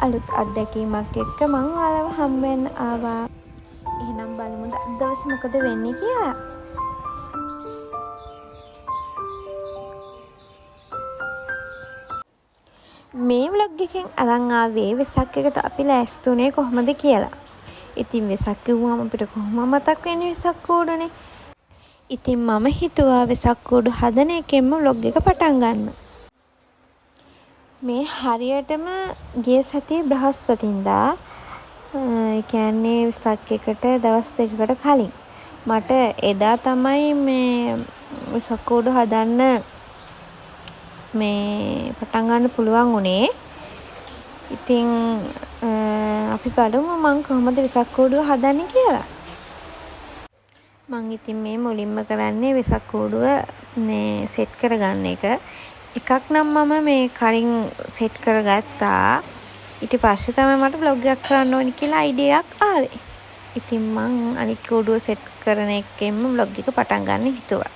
අලුත් අත්දැකීමක් එක්ක මං ඔයාලව හම්බෙන්න ආවා. එහෙනම් බලමුද අද දවසේ මොකද වෙන්නේ කියලා. මේ ව්ලොග් එකෙන් අරන් ආවේ වෙසක් එකට අපි ලෑස්ති වුණේ කොහොමද කියලා. ඉතින් වෙසක් කිව්වම අපිට කොහොම මතක් වෙන්නේ වෙසක් කූඩුනේ. ඉතින් මම හිතුවා වෙසක් කූඩු හදන එකෙන්ම ව්ලොග් එක පටන් ගන්න. මේ හරියටම ගිය සතියේ බ්‍රහස්පතින්දා ඒ කියන්නේ වෙසක් එකට දවස් 2කට කලින් මට එදා තමයි මේ වෙසක් කූඩු හදන්න මේ පටන් ගන්න පුළුවන් උනේ. ඉතින් අපි බලමු මං කොහොමද වෙසක් කූඩුව හදන්නේ කියලා. මං ඉතින් මේ මුලින්ම කරන්නේ වෙසක් කූඩුව මේ සෙට් කරගන්න එක. එකක් නම් මම මේ කලින් සෙට් කරගත්තා. ඊට පස්සේ තමයි මට බ්ලොග් එකක් කරන්න ඕනි කියලා අයිඩියා එකක් ආවේ. ඉතින් මං අනිත් කූඩුව සෙට් කරන එකෙන්ම බ්ලොග් එක පටන් ගන්න හිතුවා.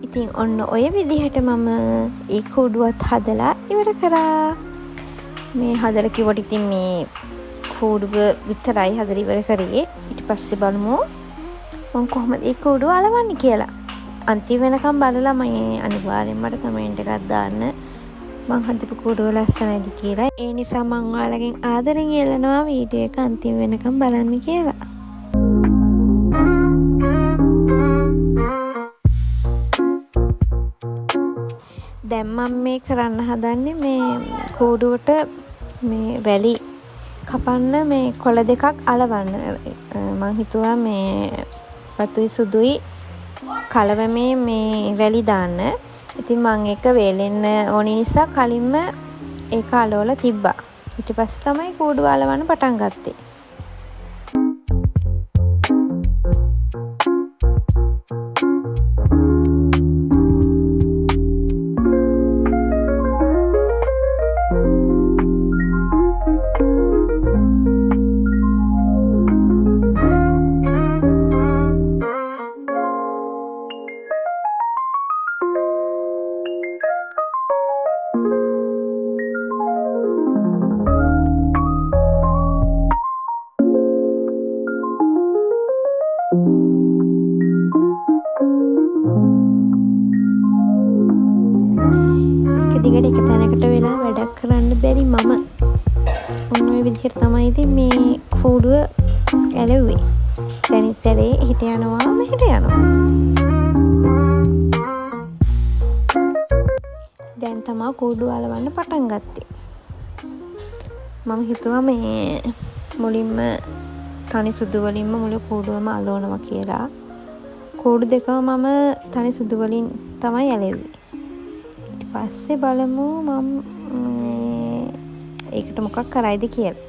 ඉතින් ඔන්න ඔය විදිහට මම ඒ කූඩුවත් හදලා ඉවර කරා. මේ හදලා කිව්වට ඉතින් මේ කූඩුව විතරයි හදලා ඉවර කරේ. ඊට පස්සේ බලමු මම කොහොමද ඒ කූඩුව අලවන්නේ කියලා. අන්තිම වෙනකම් බලලා මම අනිවාර්යෙන් මට කමෙන්ට් එකක් දාන්න. මං හදපු කූඩුව ලස්සනයිද කියලා. ඒ නිසා මං ඔයාලගෙන් ආදරෙන් ඉල්ලනවා වීඩියෝ එක අන්තිම වෙනකම් බලන්න කියලා. දැන් මම මේ කරන්න හදන්නේ මේ කූඩුවට මේ වැලි කපන්න මේ කොළ දෙකක් අලවන්න. මං හිතුවා මේ රතුයි සුදුයි කලවමේ මේ වැලි දාන්න. ඉතින් මං එක වේලෙන්න ඕනි නිසා කලින්ම ඒක අලවලා තිබ්බා. ඊට පස්සේ තමයි කූඩුව අලවන්න පටන් ගත්තේ. දිගට එක තැනකට වෙලා වැඩක් කරන්න බැරි මම ඔන්න ඔය විදිහට තමයි ඉතින් මේ කූඩුව ඇලවුවේ. සැනින් සැරේ හිට යනවා මෙහෙට යනවා. දැන් තමයි කූඩුව අලවන්න පටන් ගත්තේ. මම හිතුවා මේ මුලින්ම තනි සුදු වලින්ම මුළු කූඩුවම අලවනවා කියලා. කූඩු දෙකම මම තනි සුදු වලින් තමයි ඇලෙව්වේ. පස්සේ බලමු මම ඒකට මොකක් කරයිද කියලා.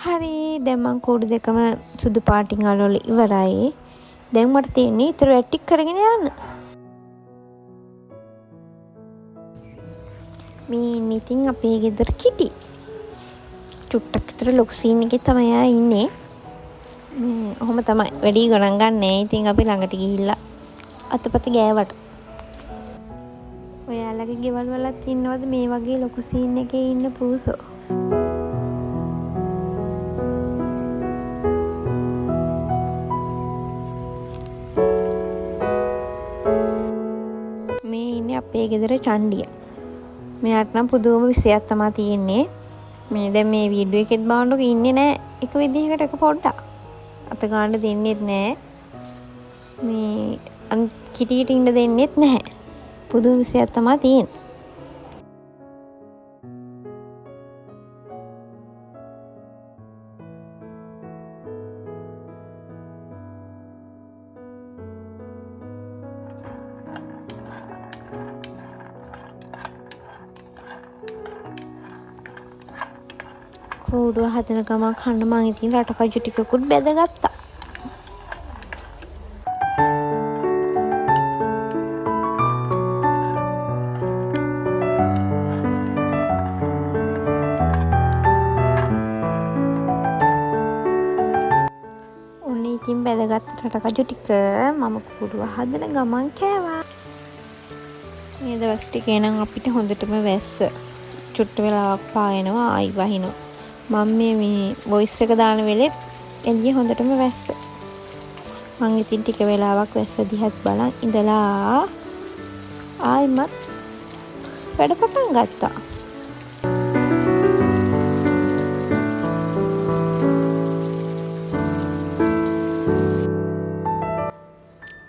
හරි දැන් මං කූඩු දෙකම සුදු පාටින් අලවලා ඉවරයි. දැන් මට තියෙන්නේ ඊතර වැටික් කරගෙන යන්න. මේ ඉතින් අපේ ගෙදර කිටි. චුට්ටක් විතර ලොකු සීන් එකේ තමයි ආ ඉන්නේ. ඔහොම තමයි වැඩි ගණන් ගන්නෑ. ඉතින් අපි ළඟට ගිහිල්ලා අතපත ගෑවට. ඔයාලගේ ගෙවල් වලත් ඉන්නවද මේ වගේ ලොකු සීන් එකේ ඉන්න පූසෝ? මේ ඉන්නේ අපේ ගෙදර චණ්ඩිය. මෙයාට නම් පුදුම විශයක් තමයි තියෙන්නේ. මේ දැන් මේ වීඩියෝ එකෙත් බලන්නකො ඉන්නේ නෑ එක විදිහකට එක පොඩ්ඩක්. අත ගන්න දෙන්නෙත් නෑ. මේ කිටියට ඉන්න දෙන්නෙත් නැහැ. පුදුම විශයක් තමයි තියෙන්නේ. කූඩුව හදන ගමන් කන්න මං ඉතින් රටකජු ටිකකුත් බැදගත්තා. ඔන්න ඉතින් බැදගත්ත රටකජු ටික මම කූඩුව හදන ගමන් කෑවා. මේ දවස් ටිකේ නම් අපිට හොඳටම වැස්ස චුට්ට වෙලාවක් පායනවා ආයි වහිනවා. මම මේ වොයිස් එක දාන වෙලෙත් එළිය හොඳටම වැස්ස. මං ඉතින් ටික වෙලාවක් වැස්ස දිහත් බලන් ඉඳලා ආයිමත් වැඩ පටන් ගත්තා.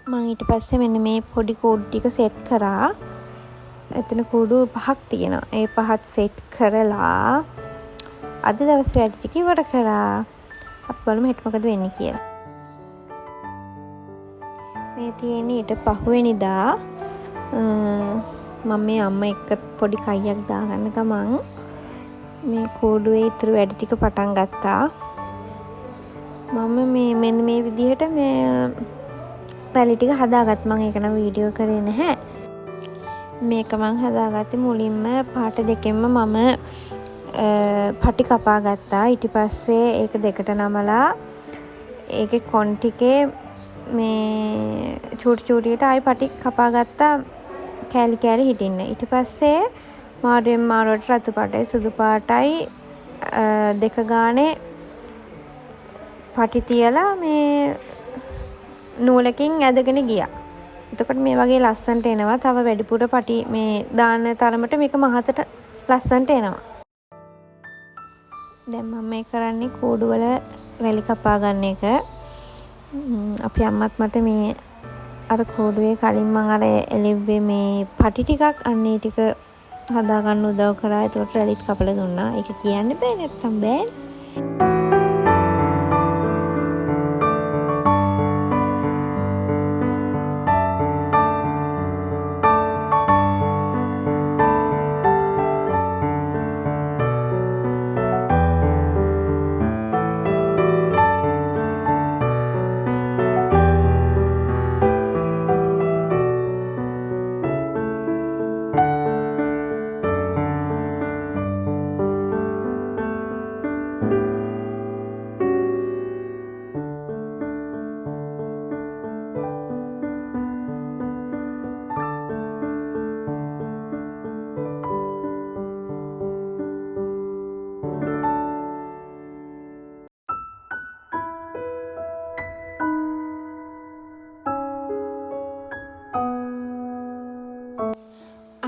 මං ඊට පස්සේ මෙන්න මේ පොඩි කූඩු ටික සෙට් කරා. එතන කූඩු 5ක් තියෙනවා. ඒ 5ත් සෙට් කරලා අද දවස් වැඩ ටික ඉවර කරා. අපි බලමු හෙට මොකද වෙන්නේ කියලා. මේ තියෙන්නේ ඊට පහුවෙනිදා මම මේ අම්මා එක්ක පොඩි කයියක් දාගන්න ගමන් මේ කූඩුවේ ඉතුරු වැඩ ටික පටන් ගත්තා. මම මෙන්න මේ විදිහට මේ පැලි ටික හදාගත්ත. මම ඒක නම් වීඩියෝ කරේ නැහැ. මේක මං හදාගත්තේ මුලින්ම පාට දෙකෙන්ම මම පටි කපා ගත්තා. ඊට පස්සේ ඒක දෙකට නමලා ඒකේ කොන් ටිකේ මේ චූටි චූටියට ආයි පටි කපා ගත්තා කෑලි කෑලි හිටින්න. ඊට පස්සේ මාරුවෙන් මාරුවට රතු පාටයි සුදු පාටයි දෙක ගානේ පටි තියලා මේ නූලකින් ඇදගෙන ගියා. එතකොට මේ වගේ ලස්සනට එනවා. තව වැඩිපුර පටි මේ දාන තරමට මේක මහතට ලස්සනට එනවා. දැන් මම මේ කරන්නේ කූඩු වල වැලි කපා ගන්න එක. අපි අම්මත් මට මේ අර කූඩුවේ කලින් මම අර එළිව්වේ මේ පටි ටිකක් අන්නේ ටික හදා ගන්න උදව් කරා. ඒකට වැලිත් කපලා දුන්නා. ඒක කියන්න බෑ නැත්තම් බෑ.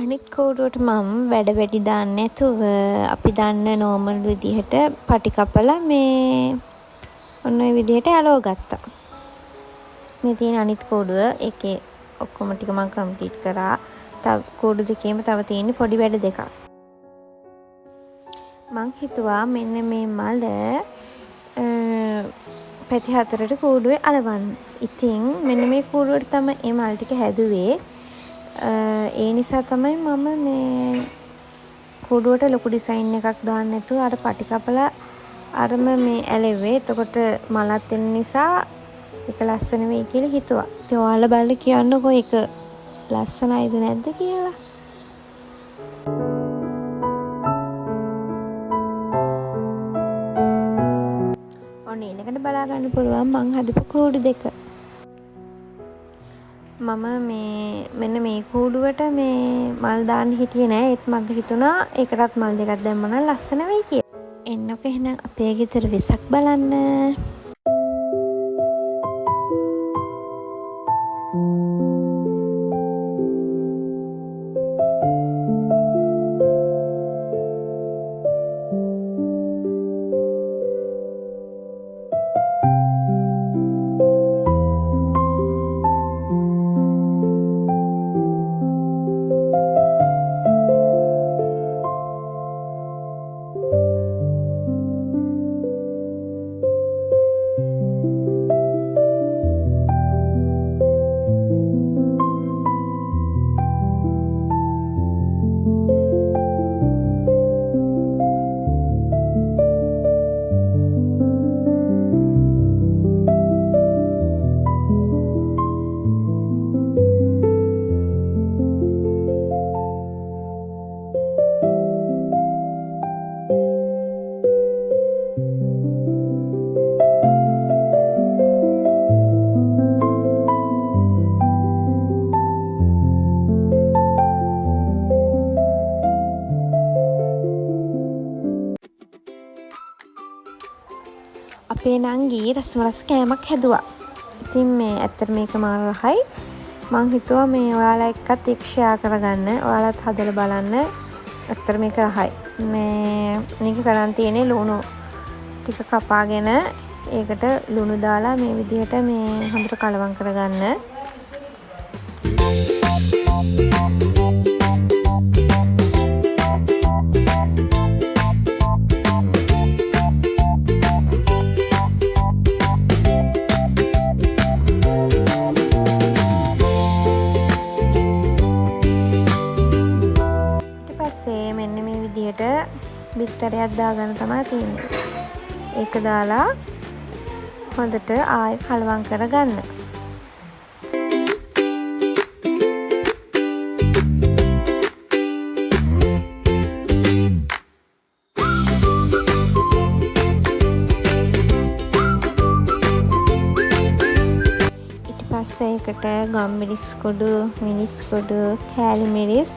අනිත් කූඩුවට මම වැඩ වැඩි දාන්න නැතුව අපි දාන්න නෝමල් විදිහට පටි කපලා මේ ඔන්න ඔය විදිහට ඇලව ගත්තා. මේ තියෙන අනිත් කූඩුව ඒකේ ඔක්කොම ටික මම කම්ප්ලීට් කරා. තව කූඩු දෙකේම තව තියෙන පොඩි වැඩ දෙකක්. මං හිතුවා මෙන්න මේ මල පැති හතරට කූඩුවේ අලවන්න. ඉතින් මෙන්න මේ කූඩුවට තමයි මේ මල් ටික හැදුවේ. ඒ නිසා තමයි මම මේ කූඩුවට ලොකු ඩිසයින් එකක් දාන්න නැතුව අර පටි කපලා අරම මේ ඇලෙව්වේ. එතකොට මලත් එන නිසා ඒක ලස්සන වෙයි කියලා හිතුවා. ඉතින් ඔයාලා බලලා කියන්නකෝ ඒක ලස්සනයිද නැද්ද කියලා. ඔන්න ඊළඟට බලා ගන්න පුළුවන් මං හදපු කූඩු දෙක. මම මෙන්න මේ කූඩුවට මේ මල් දාන්න හිටියේ නෑ. ඒත් මට හිතුණා ඒකටත් මල් දෙකක් දැම්මම නම් ලස්සන වෙයි කියලා. එන්නකො එහෙනම් අපේ ගෙදර වෙසක් බලන්න. අපේ නංගී රසමරස් කෑමක් හැදුවා. ඉතින් මේ ඇත්තට මේක මාර රහයි. මං හිතුවා මේ ඔයාලා එක්කත් ඒක ෂෙයා කරගන්න. ඔයාලත් හදලා බලන්න. ඇත්තට මේක රහයි. මේක කරන් තියෙන්නේ ලුණු ටික කපාගෙන ඒකට ලුණු දාලා මේ විදිහට මේ හොඳට කලවම් කරගන්න. බිත්තරයක් දාගන්න තමයි තියෙන්නේ. ඒක දාලා හොඳට ආයෙ කලවම් කරගන්න. ඊට පස්සේ ඒකට ගම්මිරිස් කොඩු, මිරිස් කොඩු, කෑලි මිරිස්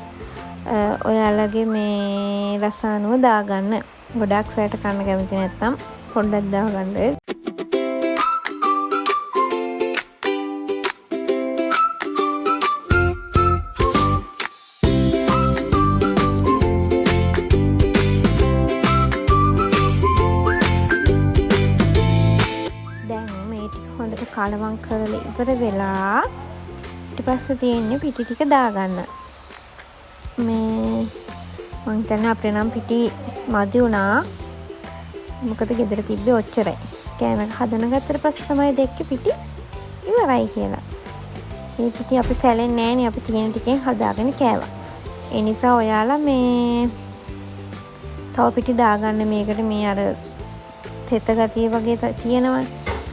ඔයාලගේ මේ රස අනුව දාගන්න. ගොඩක් සැට කන්න කැමති නැත්නම් පොඩ්ඩක් දාගන්න. දැන් මේ ටික හොඳට කලවම් කරලා ඉවර වෙලා ඊට පස්සේ තියෙන්නේ පිටි ටික දාගන්න. මේ මං හිතන්නේ අපේ නම් පිටි මදි වුණා. මොකද ගෙදර තිබ්බේ ඔච්චරයි. කෑම හදන ගත්තට පස්සේ තමයි දැක්කේ පිටි ඉවරයි කියලා. මේ පිටි අපි සැලෙන්නේ නෑනේ. අපි තියෙන ටිකෙන් හදාගෙන කෑවා. ඒ නිසා ඔයාලා මේ තව පිටි දාගන්න මේකට. මේ අර තෙත ගතිය වගේ තියෙනවා.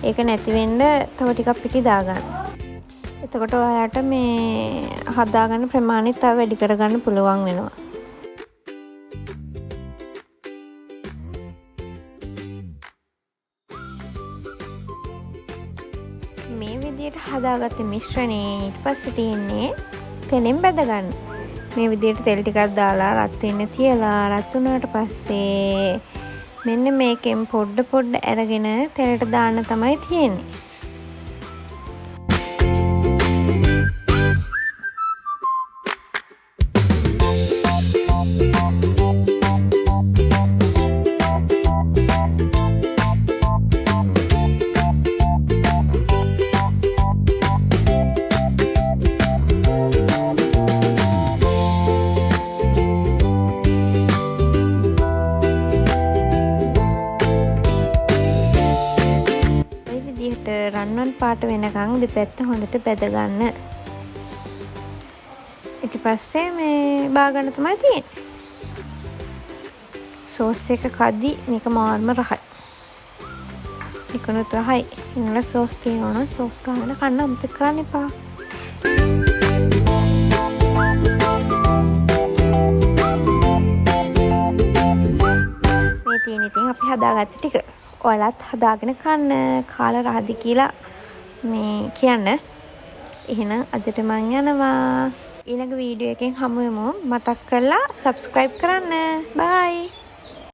ඒක නැති වෙන්න තව ටිකක් පිටි දාගන්න. එතකොට ඔයාලට මේ හදාගන්න ප්‍රමාණය තව වැඩි කරගන්න පුළුවන් වෙනවා. මේ විදිහට හදාගත්ත මිශ්‍රණය ඊට පස්සේ තියෙන්නේ තෙලෙන් බැදගන්න. මේ විදිහට තෙල් ටිකක් දාලා රත් වෙන්න තියලා රත් වුණාට පස්සේ මෙන්න මේකෙන් පොඩ අරගෙන තෙලට දාන්න තමයි තියෙන්නේ. රන්වන් පාට වෙනකන් දෙපැත්ත හොඳට බැද ගන්න. ඊට පස්සේ මේ බාගන්න තමයි තියෙන්නේ. සෝස් එක කද්දි මේක මාර්ම රහයි. නිකුණුත් රහයි. ඉංගල සෝස් තියෙනවා නම් සෝස් ගාගෙන කන්න අමතක කරන්න එපා. මේ තියෙන ඉතින් අපි හදාගත්ත ටික. ඔයාලත් හදාගෙන කන්න කාලා රහදි කියලා මේ කියන්න. එහෙනම් අදට මං යනවා. ඊළඟ වීඩියෝ එකෙන් හමු වෙමු. මතක් කරලා subscribe කරන්න. bye.